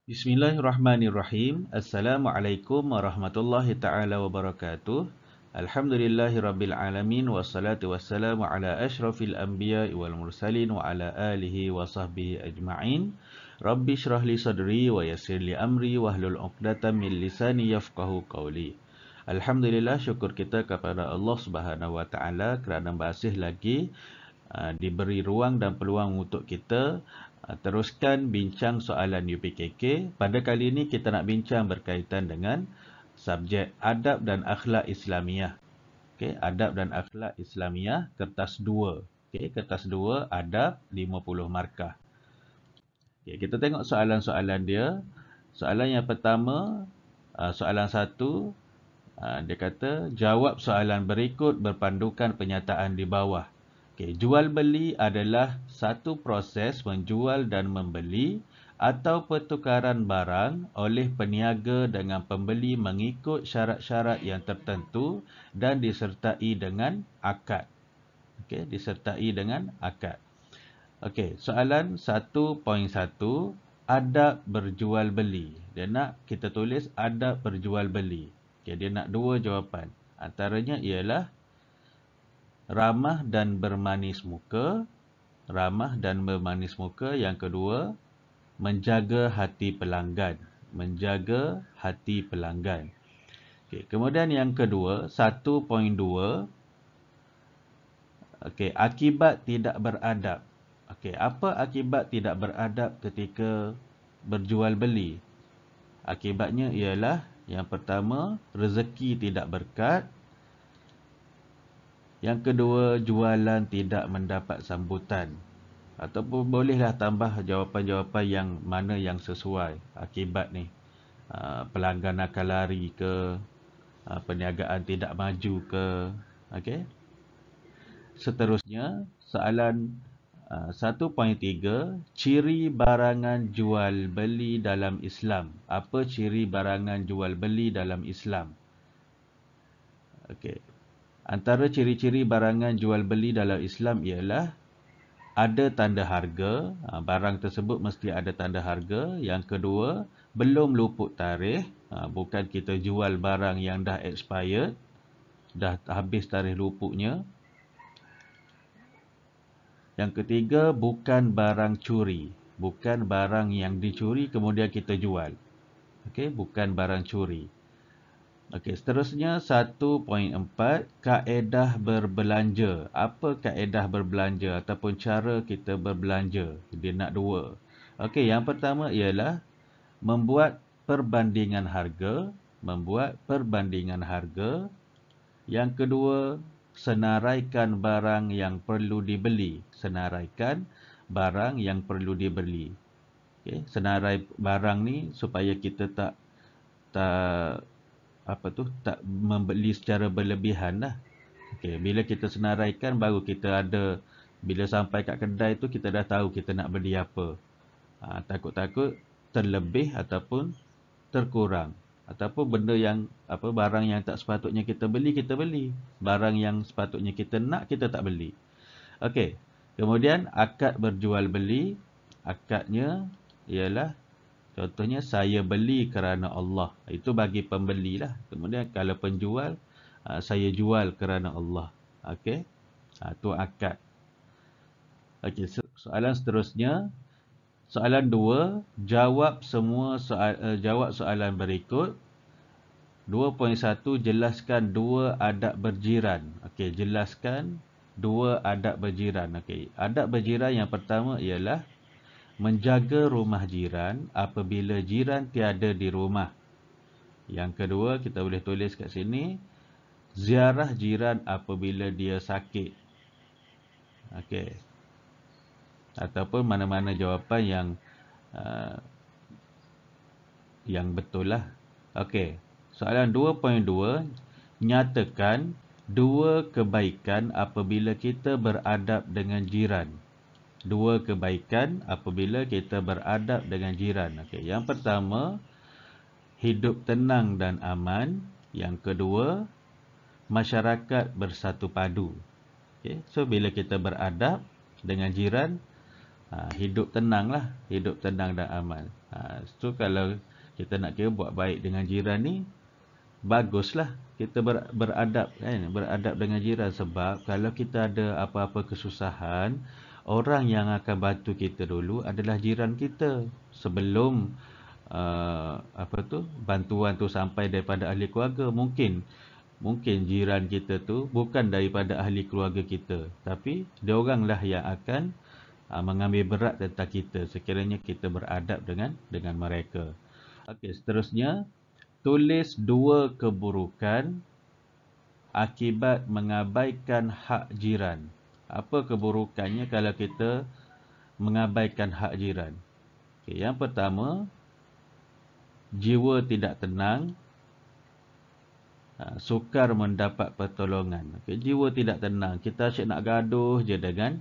Bismillahirrahmanirrahim. Assalamualaikum warahmatullahi taala wabarakatuh. Alhamdulillahirabbil alamin wassalatu wassalamu ala asyrafil anbiya'i wal mursalin wa ala alihi wa sahbihi ajma'in. Rabbi shrah li sadri wa yassir li amri wahlul 'uqdatam min lisani yafqahu qawli. Alhamdulillah, syukur kita kepada Allah Subhanahu wa taala kerana masih lagi diberi ruang dan peluang untuk kita teruskan bincang soalan UPKK. Pada kali ini kita nak bincang berkaitan dengan subjek adab dan akhlak Islamiah. Okey, adab dan akhlak Islamiah, kertas 2. Okey, kertas 2 adab 50 markah. Okey, kita tengok soalan-soalan dia. Soalan yang pertama, soalan 1, dia kata jawab soalan berikut berpandukan penyataan di bawah. Okay, jual beli adalah satu proses menjual dan membeli atau pertukaran barang oleh peniaga dengan pembeli mengikut syarat-syarat yang tertentu dan disertai dengan akad. Okay, disertai dengan akad. Okay, soalan 1.1, adab berjual beli. Dia nak kita tulis adab berjual beli. Okay, dia nak dua jawapan. Antaranya ialah ramah dan bermanis muka. Ramah dan bermanis muka. Yang kedua, menjaga hati pelanggan. Menjaga hati pelanggan. Okay. Kemudian yang kedua, 1.2. Okay. Akibat tidak beradab. Okay. Apa akibat tidak beradab ketika berjual beli? Akibatnya ialah yang pertama, rezeki tidak berkat. Yang kedua, jualan tidak mendapat sambutan. Ataupun bolehlah tambah jawapan-jawapan yang mana yang sesuai akibat ni. Pelanggan akan lari ke, perniagaan tidak maju ke. Okey. Seterusnya, soalan 1.3, ciri barangan jual beli dalam Islam. Apa ciri barangan jual beli dalam Islam? Okey. Antara ciri-ciri barangan jual beli dalam Islam ialah ada tanda harga. Barang tersebut mesti ada tanda harga. Yang kedua, belum luput tarikh. Bukan kita jual barang yang dah expired, dah habis tarikh luputnya. Yang ketiga, bukan barang curi. Bukan barang yang dicuri kemudian kita jual. Okey, bukan barang curi. Okey, seterusnya 1.4, kaedah berbelanja. Apa kaedah berbelanja ataupun cara kita berbelanja? Dia nak dua. Okey, yang pertama ialah membuat perbandingan harga. Membuat perbandingan harga. Yang kedua, senaraikan barang yang perlu dibeli. Senaraikan barang yang perlu dibeli. Okey, senarai barang ni supaya kita tak membeli secara berlebihan lah. Okay, bila kita senaraikan baru kita ada, bila sampai kat kedai tu kita dah tahu kita nak beli apa. Takut-takut terlebih ataupun terkurang. Ataupun benda yang, barang yang tak sepatutnya kita beli. Barang yang sepatutnya kita nak, kita tak beli. Okey. Kemudian akad berjual beli. Akadnya ialah, contohnya, saya beli kerana Allah. Itu bagi pembeli lah. Kemudian kalau penjual, saya jual kerana Allah. Okey. Itu akad. Okey, soalan seterusnya. Soalan 2, jawab soalan berikut. 2.1, jelaskan dua adab berjiran. Okey, jelaskan dua adab berjiran. Okey, adab berjiran yang pertama ialah menjaga rumah jiran apabila jiran tiada di rumah. Yang kedua, kita boleh tulis kat sini, ziarah jiran apabila dia sakit. Okey. Ataupun mana-mana jawapan yang betul lah. Okey. Soalan 2.2, nyatakan dua kebaikan apabila kita beradab dengan jiran. Dua kebaikan apabila kita beradab dengan jiran. Okey, yang pertama, hidup tenang dan aman. Yang kedua, masyarakat bersatu padu. Okey, so bila kita beradab dengan jiran, Hidup tenang lah, hidup tenang dan aman. So kalau kita nak kira buat baik dengan jiran ni, baguslah kita beradab kan, beradab dengan jiran. Sebab kalau kita ada apa-apa kesusahan, orang yang akan bantu kita dulu adalah jiran kita sebelum bantuan tu sampai daripada ahli keluarga. Mungkin jiran kita tu bukan daripada ahli keluarga kita, tapi dia oranglah yang akan mengambil berat tentang kita sekiranya kita beradab dengan mereka. Okey, seterusnya, tulis 2 keburukan akibat mengabaikan hak jiran. Apa keburukannya kalau kita mengabaikan hak jiran? Okey, yang pertama, jiwa tidak tenang, sukar mendapat pertolongan. Okey, jiwa tidak tenang, kita asyik nak gaduh je dengan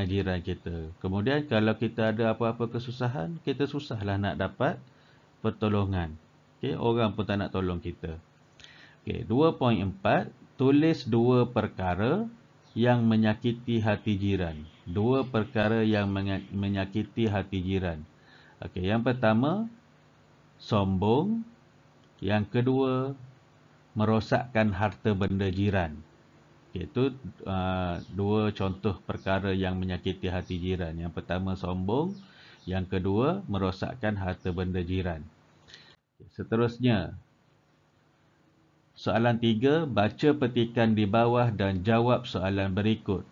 jiran kita. Kemudian kalau kita ada apa-apa kesusahan, kita susahlah nak dapat pertolongan. Okey, orang pun tak nak tolong kita. Okey, 2.4, tulis 2 perkara yang menyakiti hati jiran. 2 perkara yang menyakiti hati jiran. Okey, yang pertama, sombong. Yang kedua, merosakkan harta benda jiran. Itu 2 contoh perkara yang menyakiti hati jiran. Yang pertama sombong, yang kedua merosakkan harta benda jiran. Seterusnya, soalan 3, baca petikan di bawah dan jawab soalan berikut.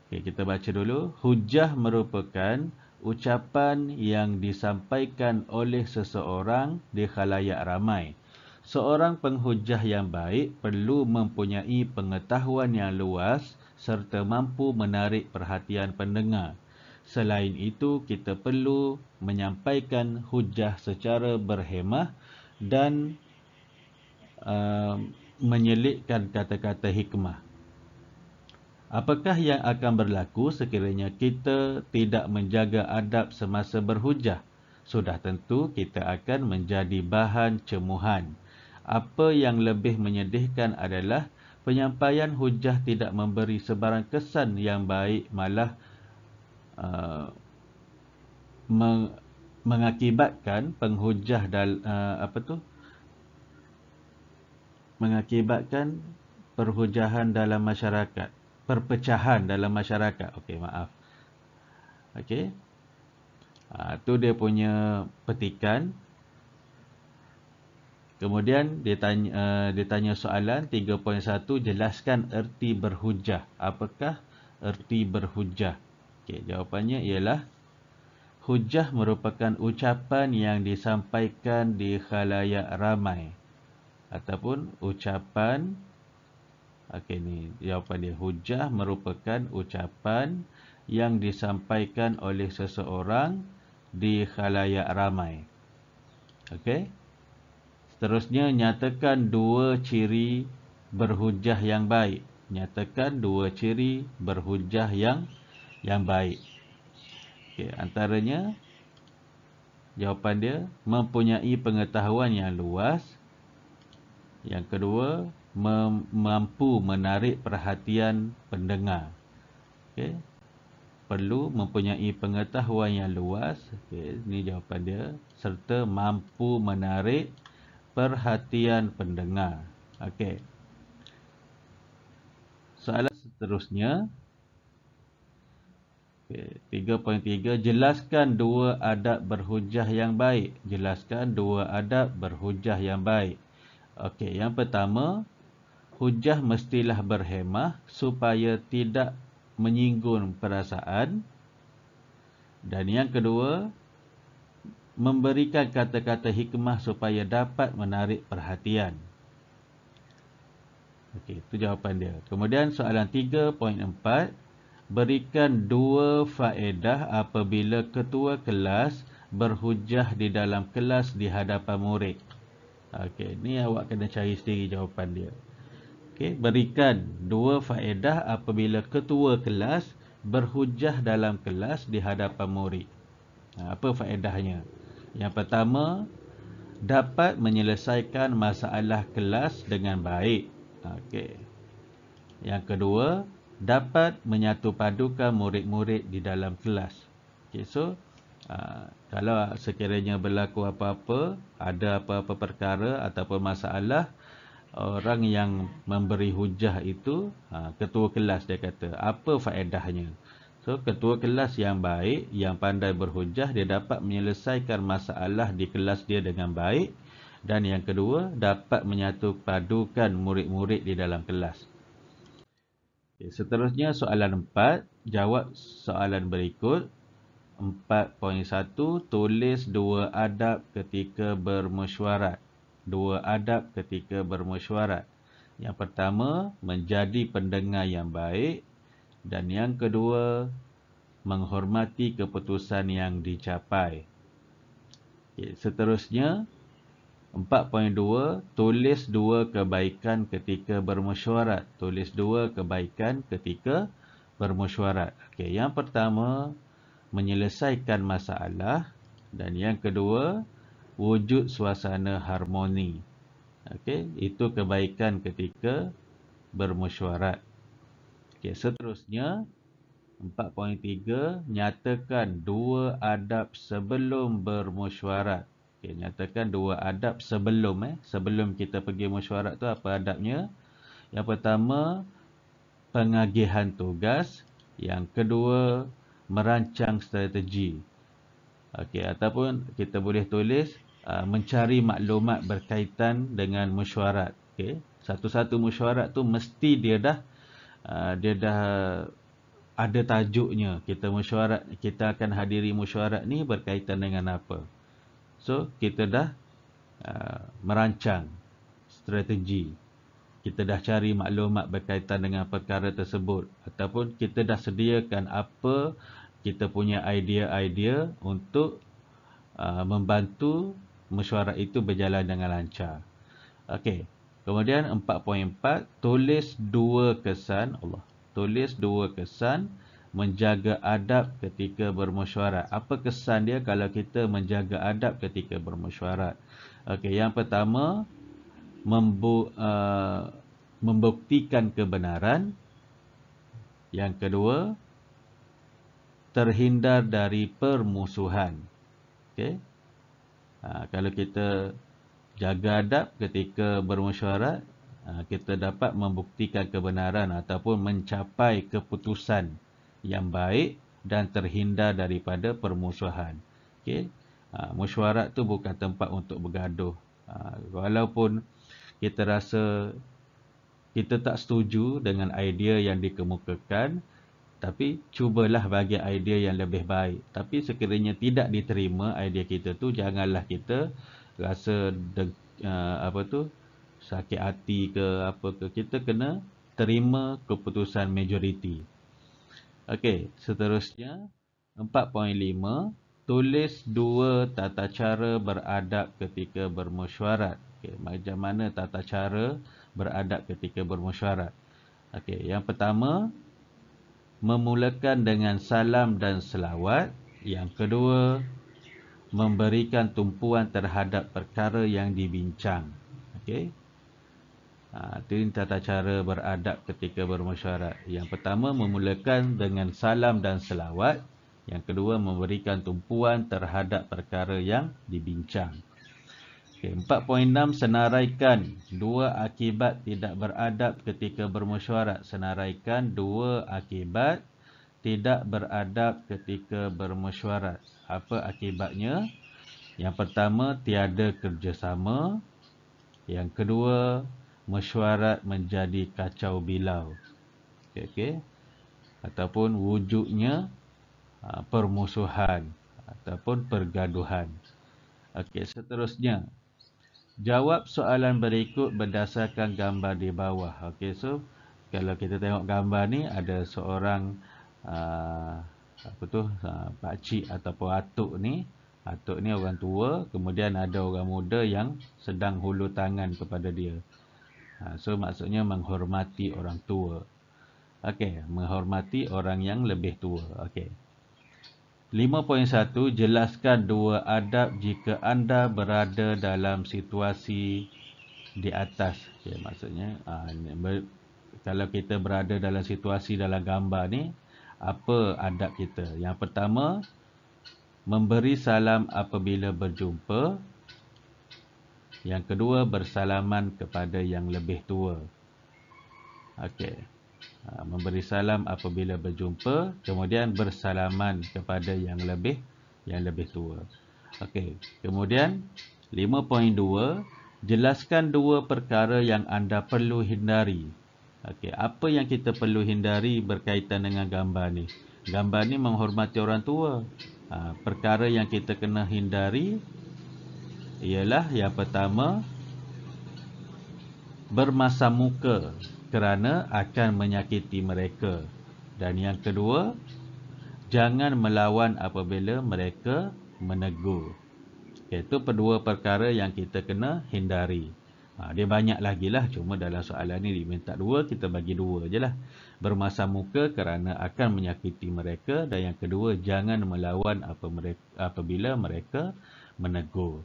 Kita baca dulu. Hujah merupakan ucapan yang disampaikan oleh seseorang di khalayak ramai. Seorang penghujah yang baik perlu mempunyai pengetahuan yang luas serta mampu menarik perhatian pendengar. Selain itu, kita perlu menyampaikan hujah secara berhemah dan menyelitkan kata-kata hikmah. Apakah yang akan berlaku sekiranya kita tidak menjaga adab semasa berhujah? Sudah tentu kita akan menjadi bahan cemuhan. Apa yang lebih menyedihkan adalah penyampaian hujah tidak memberi sebarang kesan yang baik, malah mengakibatkan penghujah mengakibatkan perhujahan dalam masyarakat, perpecahan dalam masyarakat. Okey, maaf. Okey. Tu dia punya petikan. Kemudian dia tanya soalan 3.1, jelaskan erti berhujah. Apakah erti berhujah? Okey, jawapannya ialah hujah merupakan ucapan yang disampaikan di khalayak ramai ataupun ucapan. Okey, ni jawapan dia. Hujah merupakan ucapan yang disampaikan oleh seseorang di khalayak ramai. Okey. Seterusnya, nyatakan 2 ciri berhujah yang baik. Nyatakan 2 ciri berhujah yang baik. Okey, antaranya jawapan dia mempunyai pengetahuan yang luas. Yang kedua, mampu menarik perhatian pendengar. Okey. Perlu mempunyai pengetahuan yang luas. Okey, ini jawapan dia. Serta mampu menarik perhatian pendengar. Okey. Soalan seterusnya. Okey, 3.3, jelaskan 2 adab berhujah yang baik. Jelaskan 2 adab berhujah yang baik. Okey, yang pertama, hujah mestilah berhemah supaya tidak menyinggung perasaan. Dan yang kedua, memberikan kata-kata hikmah supaya dapat menarik perhatian. Okey, itu jawapan dia. Kemudian soalan 3.4, berikan 2 faedah apabila ketua kelas berhujah di dalam kelas di hadapan murid. Okey, ni awak kena cari sendiri jawapan dia. Okey, berikan 2 faedah apabila ketua kelas berhujah dalam kelas di hadapan murid. Apa faedahnya? Yang pertama, dapat menyelesaikan masalah kelas dengan baik. Okey. Yang kedua, dapat menyatupadukan murid-murid di dalam kelas. Okay, so kalau sekiranya berlaku apa-apa, ada apa-apa perkara ataupun masalah, orang yang memberi hujah itu ketua kelas, dia kata apa faedahnya. So ketua kelas yang baik, yang pandai berhujah, dia dapat menyelesaikan masalah di kelas dia dengan baik. Dan yang kedua, dapat menyatu padukan murid-murid di dalam kelas. Okay, seterusnya soalan 4, jawab soalan berikut. 4.1, tulis dua adab ketika bermesyuarat. Dua adab ketika bermesyuarat. Yang pertama, menjadi pendengar yang baik. Dan yang kedua, menghormati keputusan yang dicapai. Okay, seterusnya, 4.2, tulis dua kebaikan ketika bermesyuarat. Tulis dua kebaikan ketika bermesyuarat. Okay, yang pertama, menyelesaikan masalah, dan yang kedua, wujud suasana harmoni. Okey, itu kebaikan ketika bermesyuarat. Okey, seterusnya 4.3, nyatakan dua adab sebelum bermesyuarat. Okey, nyatakan dua adab sebelum sebelum kita pergi mesyuarat tu apa adabnya? Yang pertama, pengagihan tugas. Yang kedua, merancang strategi. Okey, ataupun kita boleh tulis mencari maklumat berkaitan dengan mesyuarat. Okey, satu-satu mesyuarat tu mesti dia dah ada tajuknya. Kita mesyuarat, kita akan hadiri mesyuarat ni berkaitan dengan apa. So, kita dah merancang strategi. Kita dah cari maklumat berkaitan dengan perkara tersebut, ataupun kita dah sediakan apa kita punya idea-idea untuk membantu mesyuarat itu berjalan dengan lancar. Okey. Kemudian 4.4, tulis dua kesan tulis dua kesan menjaga adab ketika bermesyuarat. Apa kesan dia kalau kita menjaga adab ketika bermesyuarat? Okey, yang pertama, membuktikan kebenaran. Yang kedua, terhindar dari permusuhan. Okey. Kalau kita jaga adab ketika bermesyuarat, kita dapat membuktikan kebenaran ataupun mencapai keputusan yang baik dan terhindar daripada permusuhan. Okey. Mesyuarat tu bukan tempat untuk bergaduh. Walaupun kita rasa kita tak setuju dengan idea yang dikemukakan, tapi cubalah bagi idea yang lebih baik. Tapi sekiranya tidak diterima idea kita tu, janganlah kita rasa sakit hati ke apa ke. Kita kena terima keputusan majoriti. Okey, seterusnya 4.5, tulis dua tata cara beradab ketika bermesyuarat. Okey, macam mana tata cara beradab ketika bermesyuarat? Okey, yang pertama, memulakan dengan salam dan selawat. Yang kedua, memberikan tumpuan terhadap perkara yang dibincang. Okey. Itu tata cara beradab ketika bermesyuarat. Yang pertama, memulakan dengan salam dan selawat. Yang kedua, memberikan tumpuan terhadap perkara yang dibincang. Okay, 4.6, senaraikan dua akibat tidak beradab ketika bermesyuarat. Senaraikan dua akibat tidak beradab ketika bermesyuarat. Apa akibatnya? Yang pertama, tiada kerjasama. Yang kedua, mesyuarat menjadi kacau bilau. Okay. Ataupun wujudnya permusuhan ataupun pergaduhan. Okey, seterusnya, jawab soalan berikut berdasarkan gambar di bawah. Okey, so kalau kita tengok gambar ni, ada seorang pakcik ataupun atuk ni. Atuk ni orang tua, kemudian ada orang muda yang sedang hulur tangan kepada dia. So maksudnya menghormati orang tua. Okey, menghormati orang yang lebih tua. Okey. 5.1, jelaskan dua adab jika anda berada dalam situasi di atas. Okay, maksudnya kalau kita berada dalam situasi dalam gambar ni, apa adab kita? Yang pertama, memberi salam apabila berjumpa. Yang kedua, bersalaman kepada yang lebih tua. Okey. Memberi salam apabila berjumpa, kemudian bersalaman kepada yang lebih tua. Okey. Kemudian 5.2, jelaskan dua perkara yang anda perlu hindari. Okey, apa yang kita perlu hindari berkaitan dengan gambar ni? Gambar ni menghormati orang tua. Perkara yang kita kena hindari ialah yang pertama, bermasam muka kerana akan menyakiti mereka. Dan yang kedua, jangan melawan apabila mereka menegur. Itu kedua perkara yang kita kena hindari. Dia banyak lagi lah, cuma dalam soalan ni diminta dua, kita bagi dua je lah. Bermasam muka kerana akan menyakiti mereka. Dan yang kedua, jangan melawan apabila mereka menegur.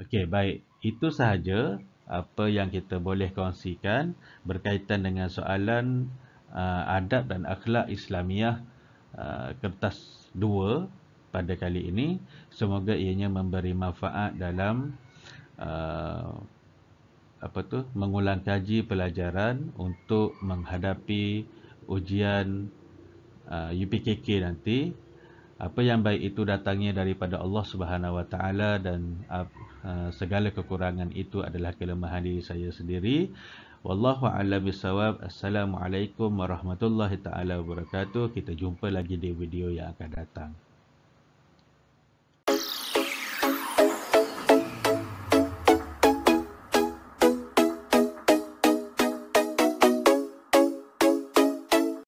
Okey, baik. Itu sahaja apa yang kita boleh kongsikan berkaitan dengan soalan adab dan akhlak Islamiah kertas 2 pada kali ini. Semoga ianya memberi manfaat dalam mengulang kaji pelajaran untuk menghadapi ujian UPKK nanti. Apa yang baik itu datangnya daripada Allah Subhanahu Wa Taala, dan segala kekurangan itu adalah kelemahan diri saya sendiri. Wallahu a'lam bissawab. Assalamualaikum warahmatullahi taala wabarakatuh. Kita jumpa lagi di video yang akan datang.